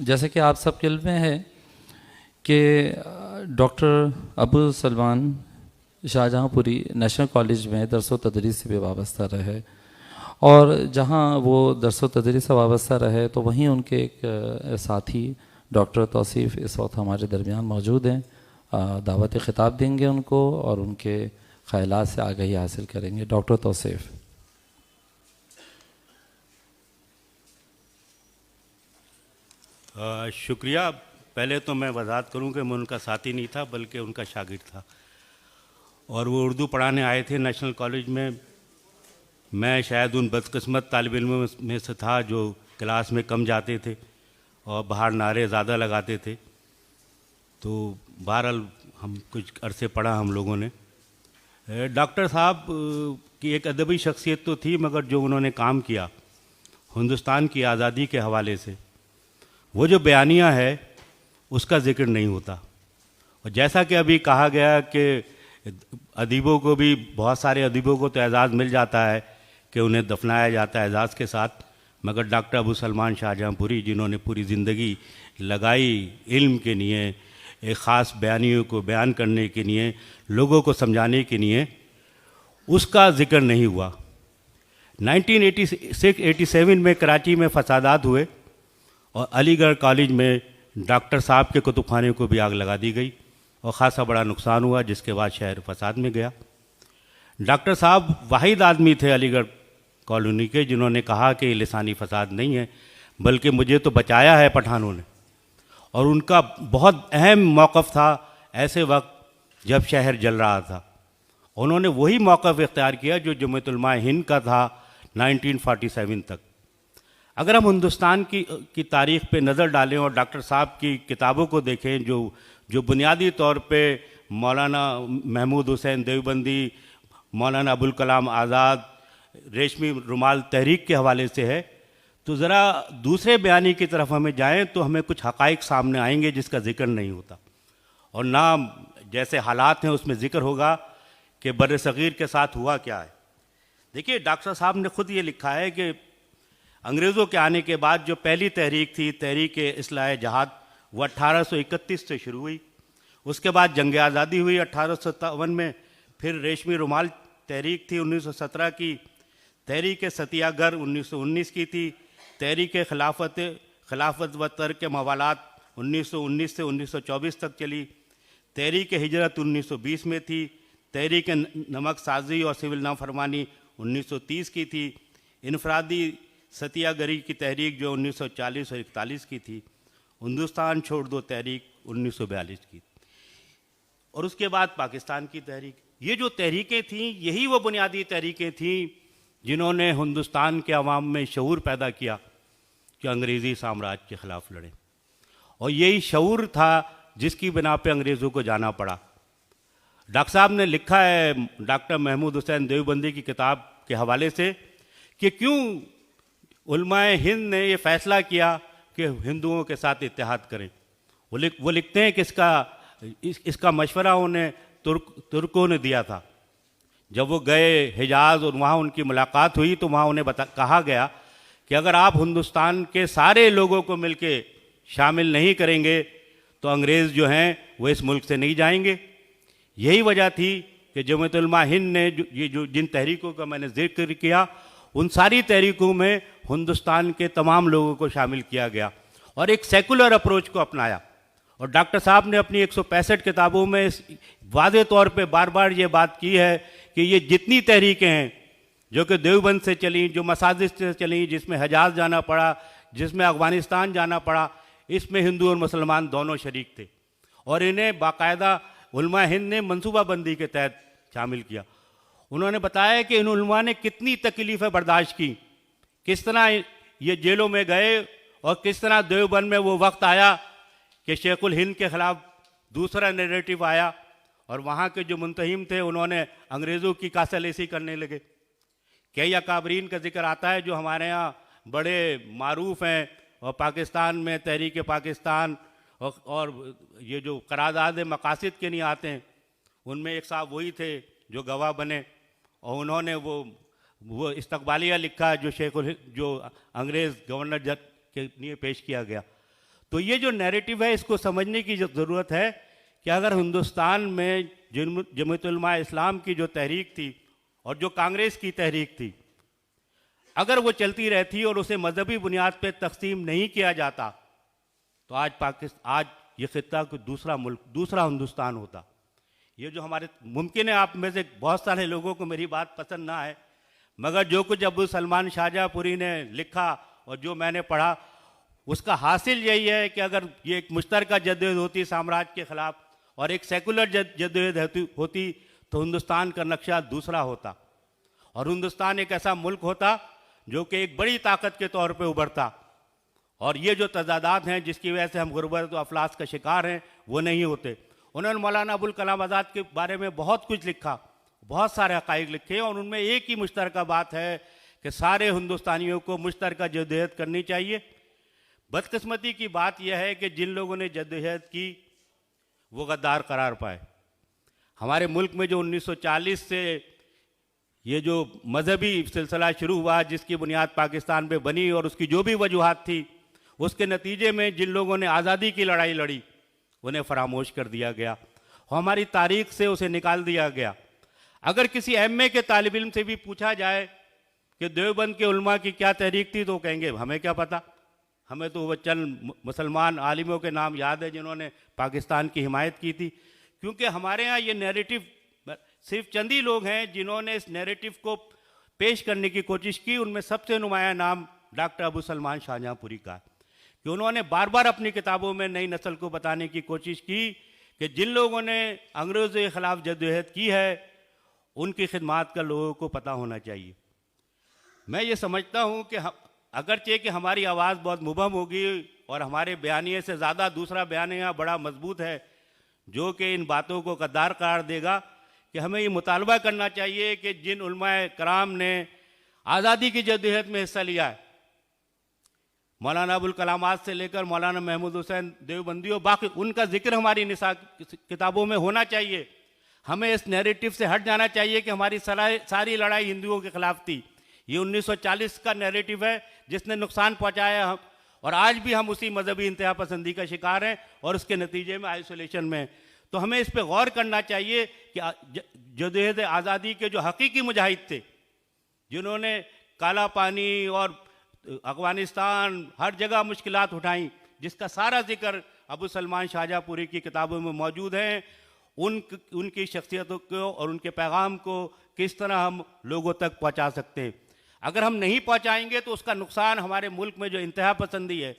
जैसे कि आप सबके इल्म में है कि doctor Abu Salman Shahjahanpuri national college में दरस व तदरीस से भी वाबस्ता रहे, और जहाँ वो दरस व तदरीस से वाबस्ता रहे तो वहीं उनके एक साथी डॉक्टर तौसीफ़ इस वक्त हमारे दरमियान मौजूद हैं। दावत ख़िताब देंगे उनको और उनके ख़यालात से आगाही हासिल करेंगे। डॉक्टर तौसीफ़। शुक्रिया। पहले तो मैं वजाहत करूं कि मैं उनका साथी नहीं था बल्कि उनका शागिर्द था, और वो उर्दू पढ़ाने आए थे नेशनल कॉलेज में। मैं शायद उन बदकिस्मत तालिब इल्मों में से था जो क्लास में कम जाते थे और बाहर नारे ज़्यादा लगाते थे। तो बहरहाल हम कुछ अरसे पढ़ा हम लोगों ने। डॉक्टर साहब की एक अदबी शख्सियत तो थी, मगर जो उन्होंने काम किया हिंदुस्तान की आज़ादी के हवाले से, वो जो बयानिया है उसका ज़िक्र नहीं होता। और जैसा कि अभी कहा गया कि अदीबों को भी, बहुत सारे अदीबों को तो एजाज़ मिल जाता है कि उन्हें दफनाया जाता है एजाज़ के साथ, मगर डॉक्टर अबू सलमान शाहजहाँपुरी जिन्होंने पूरी ज़िंदगी लगाई इल्म के लिए, एक ख़ास बयानियों को बयान करने के लिए, लोगों को समझाने के लिए, उसका ज़िक्र नहीं हुआ। 1986-87 में कराची में फसादात हुए और अलीगढ़ कॉलेज में डॉक्टर साहब के कुतुबखाने को भी आग लगा दी गई और ख़ासा बड़ा नुकसान हुआ, जिसके बाद शहर फसाद में गया। डॉक्टर साहब वाहिद आदमी थे अलीगढ़ कॉलोनी के जिन्होंने कहा कि लिसानी फसाद नहीं है, बल्कि मुझे तो बचाया है पठानों ने। और उनका बहुत अहम मौक़िफ़ था ऐसे वक्त जब शहर जल रहा था। उन्होंने वही मौक़िफ़ इख्तियार किया जो जमीयत उलमा हिंद का था 1947 तक। अगर हम हिंदुस्तान की तारीख़ पे नज़र डालें और डॉक्टर साहब की किताबों को देखें, जो बुनियादी तौर पे मौलाना महमूद हुसैन देवबंदी, मौलाना अबुल कलाम आज़ाद, रेशमी रुमाल तहरीक के हवाले से है, तो ज़रा दूसरे बयानी की तरफ हमें जाएं तो हमें कुछ हक़ाइक़ सामने आएंगे जिसका ज़िक्र नहीं होता, और ना जैसे हालात हैं उसमें ज़िक्र होगा कि बर सग़ीर के साथ हुआ क्या है। देखिए, डॉक्टर साहब ने ख़ुद ये लिखा है कि अंग्रेज़ों के आने के बाद जो पहली तहरीक थी, तहरीक इस्लाह जहाद, वो 1831 से शुरू हुई। उसके बाद जंग आज़ादी हुई 1857 में। फिर रेशमी रुमाल तहरीक थी 1917 की, तहरीक सत्याग्रह 1919 की थी, तहरीक खिलाफत व तर्क मवालात 1919 से 1924 तक चली, तहरीक हिजरत 1920 में थी, तहरीक नमक साजी और सिविल नाफरमानी 1930 की थी, इनफरादी सत्याग्रही की तहरीक जो 1940 और 41 की थी, हिंदुस्तान छोड़ दो तहरीक 1942 की, और उसके बाद पाकिस्तान की तहरीक। ये जो तहरीकें थीं, यही वो बुनियादी तहरीकें थीं जिन्होंने हिंदुस्तान के अवाम में शऊर पैदा किया कि अंग्रेज़ी साम्राज्य के ख़िलाफ़ लड़ें, और यही शऊर था जिसकी बिना पे अंग्रेज़ों को जाना पड़ा। डॉक्टर साहब ने लिखा है डॉक्टर महमूद हुसैन देवबंदी की किताब के हवाले से कि क्यों उलमाए हिंद ने ये फ़ैसला किया कि हिंदुओं के साथ इत्तेहाद करें। वो लिखते हैं कि इसका मशवरा उन्हें तुर्कों ने दिया था। जब वो गए हिजाज़ और वहाँ उनकी मुलाकात हुई तो वहाँ उन्हें कहा गया कि अगर आप हिंदुस्तान के सारे लोगों को मिलके शामिल नहीं करेंगे तो अंग्रेज़ जो हैं वो इस मुल्क से नहीं जाएंगे। यही वजह थी कि जमीयत उलमा हिंद ने जिन तहरीकों का मैंने जिक्र किया, उन सारी तहरीकों में हिंदुस्तान के तमाम लोगों को शामिल किया गया और एक सेकुलर अप्रोच को अपनाया। और डॉक्टर साहब ने अपनी 165 किताबों में वाज़े तौर पे बार बार ये बात की है कि ये जितनी तहरीकें हैं जो कि देवबंद से चली, जो मसाजिद से चली, जिसमें हिजाज़ जाना पड़ा, जिसमें अफ़गानिस्तान जाना पड़ा, इसमें हिंदू और मुसलमान दोनों शरीक थे, और इन्हें बाकायदा उलमा हिंद ने मनसूबाबंदी के तहत शामिल किया। उन्होंने बताया कि इन उलमा ने कितनी तकलीफ़ें बर्दाश्त की, किस तरह ये जेलों में गए, और किस तरह देवबंद में वो वक्त आया कि शेखुल हिंद के ख़िलाफ़ दूसरा नैरेटिव आया और वहाँ के जो मुंतहिम थे उन्होंने अंग्रेज़ों की कासालेसी करने लगे। कई अकाबरीन का जिक्र आता है जो हमारे यहाँ बड़े मारूफ हैं, और पाकिस्तान में तहरीक पाकिस्तान और ये जो करारदाद मकासिद के नहीं आते हैं, उनमें एक साहब वही थे जो गवाह बने, और उन्होंने वो इस्तकबालिया लिखा जो अंग्रेज़ गवर्नर के लिए पेश किया गया। तो ये जो नैरेटिव है इसको समझने की ज़रूरत है कि अगर हिंदुस्तान में जमीयत उलमा इस्लाम की जो तहरीक थी और जो कांग्रेस की तहरीक थी, अगर वो चलती रहती और उसे मजहबी बुनियाद पर तकसीम नहीं किया जाता तो आज ये खित्ता कोई दूसरा मुल्क, दूसरा हिंदुस्तान होता। ये जो हमारे मुमकिन है आप में से बहुत सारे लोगों को मेरी बात पसंद ना आए, मगर जो कुछ अबू सलमान शाहजहाँपुरी ने लिखा और जो मैंने पढ़ा उसका हासिल यही है कि अगर ये एक मुश्तरका जद्दोजहद होती साम्राज्य के ख़िलाफ़ और एक सेकुलर जद्दोजहद होती तो हिंदुस्तान का नक्शा दूसरा होता और हिंदुस्तान एक ऐसा मुल्क होता जो कि एक बड़ी ताकत के तौर पे उभरता। और ये जो तजादात हैं जिसकी वजह से हम गुर्बत और अफलास का शिकार हैं वो नहीं होते। उन्होंने मौलाना अबुल कलाम आज़ाद के बारे में बहुत कुछ लिखा, बहुत सारे हक़ाइक़ लिखे और उनमें एक ही मुश्तरका बात है कि सारे हिंदुस्तानियों को मुश्तरका जद्दोजहद करनी चाहिए। बदकिस्मती की बात यह है कि जिन लोगों ने जद्दोजहद की वो गद्दार करार पाए। हमारे मुल्क में जो 1940 से ये जो मजहबी सिलसिला शुरू हुआ जिसकी बुनियाद पाकिस्तान पे बनी और उसकी जो भी वजूहात थी, उसके नतीजे में जिन लोगों ने आज़ादी की लड़ाई लड़ी उन्हें फरामोश कर दिया गया, हमारी तारीख से उसे निकाल दिया गया। अगर किसी एमए के तालिब इल्म से भी पूछा जाए कि देवबंद के उलमा की क्या तहरीक थी तो कहेंगे हमें क्या पता, हमें तो वो चंद मुसलमान आलिमों के नाम याद है जिन्होंने पाकिस्तान की हिमायत की थी। क्योंकि हमारे यहाँ ये नैरेटिव सिर्फ चंद ही लोग हैं जिन्होंने इस नैरेटिव को पेश करने की कोशिश की। उनमें सबसे नुमाया नाम डॉक्टर अबू सलमान शाहजहाँपुरी का, कि उन्होंने बार बार अपनी किताबों में नई नस्ल को बताने की कोशिश की कि जिन लोगों ने अंग्रेज़ों के ख़िलाफ़ जद्दोजहद की है उनकी खिदमात का लोगों को पता होना चाहिए। मैं ये समझता हूँ कि अगरचे कि हमारी आवाज़ बहुत मुबहम होगी और हमारे बयानिए से ज़्यादा दूसरा बयानिया बड़ा मजबूत है जो कि इन बातों को गद्दार करार देगा, कि हमें ये मुतालबा करना चाहिए कि जिन उलमाए कराम ने आज़ादी की जद्दोजहद में हिस्सा लिया है, मौलाना अबुल कलाम आज़ाद से लेकर मौलाना महमूद हुसैन देवबंदी और बाकी, उनका जिक्र हमारी निसा किताबों में होना चाहिए। हमें इस नैरेटिव से हट जाना चाहिए कि हमारी सारी लड़ाई हिंदुओं के ख़िलाफ़ थी। ये 1940 का नैरेटिव है जिसने नुकसान पहुंचाया और आज भी हम उसी मजहबी इंतहा पसंदी का शिकार हैं और उसके नतीजे में आइसोलेशन में। तो हमें इस पर गौर करना चाहिए कि जद्दोजहद आज़ादी के जो हकीकी मुजाहिद थे जिन्होंने काला पानी और अफगानिस्तान हर जगह मुश्किलात उठाई, जिसका सारा जिक्र अबू सलमान शाहजहाँपुरी की किताबों में मौजूद है, उनकी शख्सियतों को और उनके पैगाम को किस तरह हम लोगों तक पहुँचा सकते हैं। अगर हम नहीं पहुँचाएंगे तो उसका नुकसान हमारे मुल्क में जो इंतहा पसंदी है,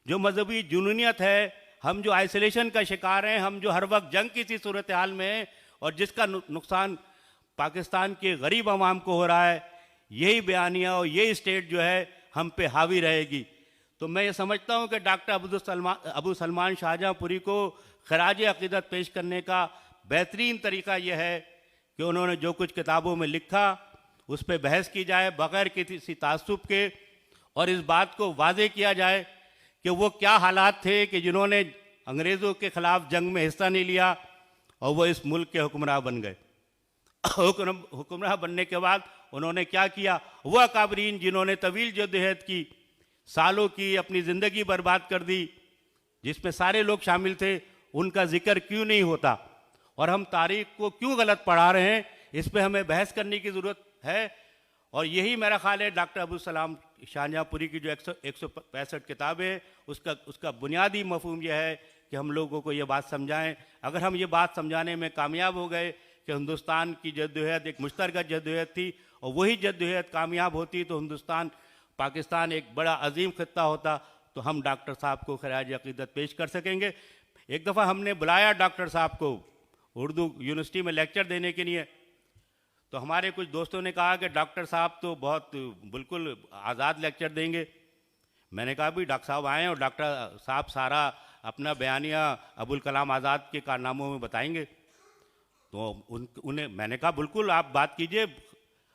जो मजहबी जुनूनियत है, हम जो आइसोलेशन का शिकार हैं, हम जो हर वक्त जंग की सी सूरत हाल में हैं और जिसका नुकसान पाकिस्तान के गरीब अवाम को हो रहा है, यही बयानिया और यही स्टेट जो है हम पे हावी रहेगी। तो मैं ये समझता हूँ कि डॉक्टर अबू सलमान शाहजहाँपुरी को खराज अक़ीदत पेश करने का बेहतरीन तरीका यह है कि उन्होंने जो कुछ किताबों में लिखा उस पर बहस की जाए बग़ैर किसी तासुब के, और इस बात को वाज़े किया जाए कि वो क्या हालात थे कि जिन्होंने अंग्रेज़ों के ख़िलाफ़ जंग में हिस्सा नहीं लिया और वो इस मुल्क के हुक्मरान बन गए। हुक्मरान बनने के बाद उन्होंने क्या किया, वो अकाबरीन जिन्होंने तवील जद्दोजहद की, सालों की अपनी ज़िंदगी बर्बाद कर दी, जिसमें सारे लोग शामिल थे, उनका जिक्र क्यों नहीं होता और हम तारीख़ को क्यों गलत पढ़ा रहे हैं, इस पर हमें बहस करने की ज़रूरत है। और यही मेरा ख्याल है डॉक्टर अबू सलाम शाहजहाँपुरी की जो 165 किताबें हैं उसका बुनियादी मफहूम यह है कि हम लोगों को ये बात समझाएं। अगर हम ये बात समझाने में कामयाब हो गए कि हिंदुस्तान की जद्दोजहद एक मुश्तरका जद्दोजहद थी और वही जद्दोजहद कामयाब होती तो पाकिस्तान एक बड़ा अजीम खित्ता होता, तो हम डॉक्टर साहब को खराज अक़ीदत पेश कर सकेंगे। एक दफ़ा हमने बुलाया डॉक्टर साहब को उर्दू यूनिवर्सिटी में लेक्चर देने के लिए, तो हमारे कुछ दोस्तों ने कहा कि डॉक्टर साहब तो बहुत बिल्कुल आज़ाद लेक्चर देंगे। मैंने कहा भी डॉक्टर साहब आएँ और डॉक्टर साहब सारा अपना बयानिया अबुल कलाम आज़ाद के कारनामों में बताएंगे। तो उन्हें मैंने कहा बिल्कुल आप बात कीजिए,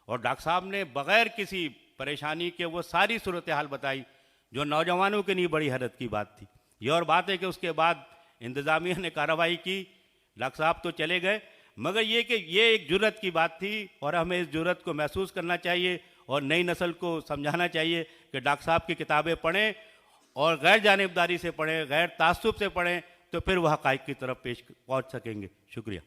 और डॉक्टर साहब ने बग़ैर किसी परेशानी के वो सारी सूरत हाल बताई जो नौजवानों के लिए बड़ी हैरत की बात थी। ये और बात है कि उसके बाद इंतज़ामिया ने कार्रवाई की, डॉक्टर साहब तो चले गए, मगर ये कि ये एक जुर्रत की बात थी और हमें इस जुर्रत को महसूस करना चाहिए और नई नस्ल को समझाना चाहिए कि डॉक्टर साहब की किताबें पढ़ें और गैर जानिबदारी से पढ़ें, गैर तासुब से पढ़ें, तो फिर वह हक़ाइक़ की तरफ पहुँच सकेंगे। शुक्रिया।